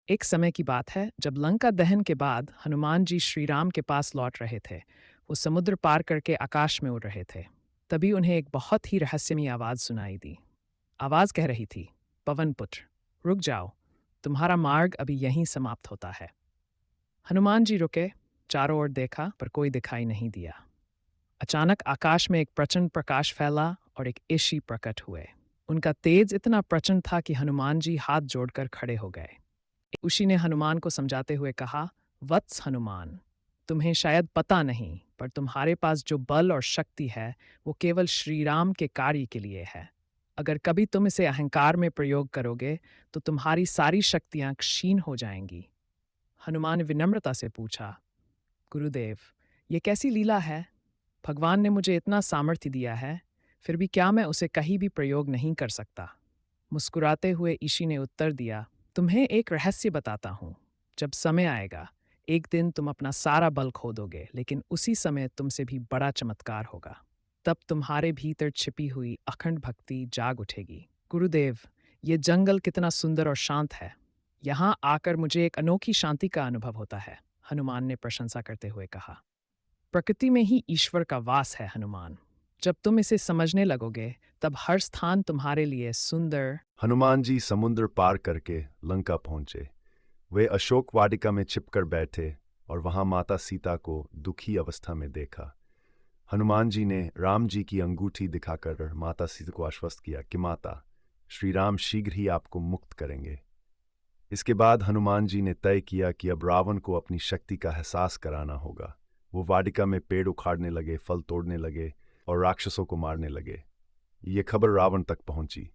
एक समय की बात है जब लंका दहन के बाद हनुमान जी श्री राम के पास लौट रहे थे। वो समुद्र पार करके आकाश में उड़ रहे थे। तभी उन्हें एक बहुत ही रहस्यमयी आवाज सुनाई दी। आवाज कह रही थी, पवन पुत्र, रुक जाओ, तुम्हारा मार्ग अभी यहीं समाप्त होता है। हनुमान जी रुके, चारों ओर देखा पर कोई दिखाई नहीं दिया। अचानक आकाश में एक प्रचंड प्रकाश फैला और एक ऋषि प्रकट हुए। उनका तेज इतना प्रचंड था कि हनुमान जी हाथ जोड़कर खड़े हो गए। ऋषि ने हनुमान को समझाते हुए कहा, वत्स हनुमान, तुम्हें शायद पता नहीं, पर तुम्हारे पास जो बल और शक्ति है वो केवल श्री राम के कार्य के लिए है। अगर कभी तुम इसे अहंकार में प्रयोग करोगे तो तुम्हारी सारी शक्तियां क्षीण हो जाएंगी। हनुमान ने विनम्रता से पूछा, गुरुदेव, ये कैसी लीला है? भगवान ने मुझे इतना सामर्थ्य दिया है, फिर भी क्या मैं उसे कहीं भी प्रयोग नहीं कर सकता? मुस्कुराते हुए ऋषि ने उत्तर दिया, तुम्हें एक रहस्य बताता हूँ। जब समय आएगा, एक दिन तुम अपना सारा बल खो दोगे, लेकिन उसी समय तुमसे भी बड़ा चमत्कार होगा। तब तुम्हारे भीतर छिपी हुई अखंड भक्ति जाग उठेगी। गुरुदेव, ये जंगल कितना सुंदर और शांत है। यहाँ आकर मुझे एक अनोखी शांति का अनुभव होता है, हनुमान ने प्रशंसा करते हुए कहा। प्रकृति में ही ईश्वर का वास है हनुमान। जब तुम इसे समझने लगोगे, तब हर स्थान तुम्हारे लिए सुंदर। हनुमान जी समुद्र पार करके लंका पहुंचे। वे अशोक वाटिका में छिपकर बैठे और वहां माता सीता को दुखी अवस्था में देखा। हनुमान जी ने राम जी की अंगूठी दिखाकर माता सीता को आश्वस्त किया कि माता, श्री राम शीघ्र ही आपको मुक्त करेंगे। इसके बाद हनुमान जी ने तय किया कि अब रावण को अपनी शक्ति का एहसास कराना होगा। वो वाटिका में पेड़ उखाड़ने लगे, फल तोड़ने लगे और राक्षसों को मारने लगे। ये खबर रावण तक पहुंची।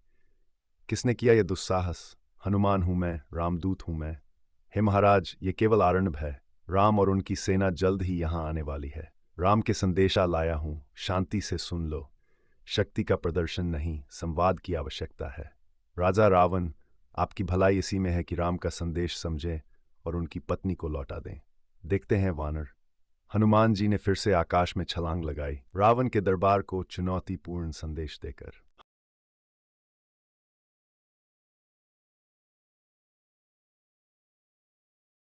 किसने किया यह दुस्साहस? हनुमान हूं मैं, रामदूत हूं मैं। हे महाराज, ये केवल आरंभ है। राम और उनकी सेना जल्द ही यहां आने वाली है। राम के संदेशा लाया हूं, शांति से सुन लो। शक्ति का प्रदर्शन नहीं, संवाद की आवश्यकता है। राजा रावण, आपकी भलाई इसी में है कि राम का संदेश समझें और उनकी पत्नी को लौटा दें। देखते हैं वानर। हनुमान जी ने फिर से आकाश में छलांग लगाई, रावण के दरबार को चुनौतीपूर्ण संदेश देकर।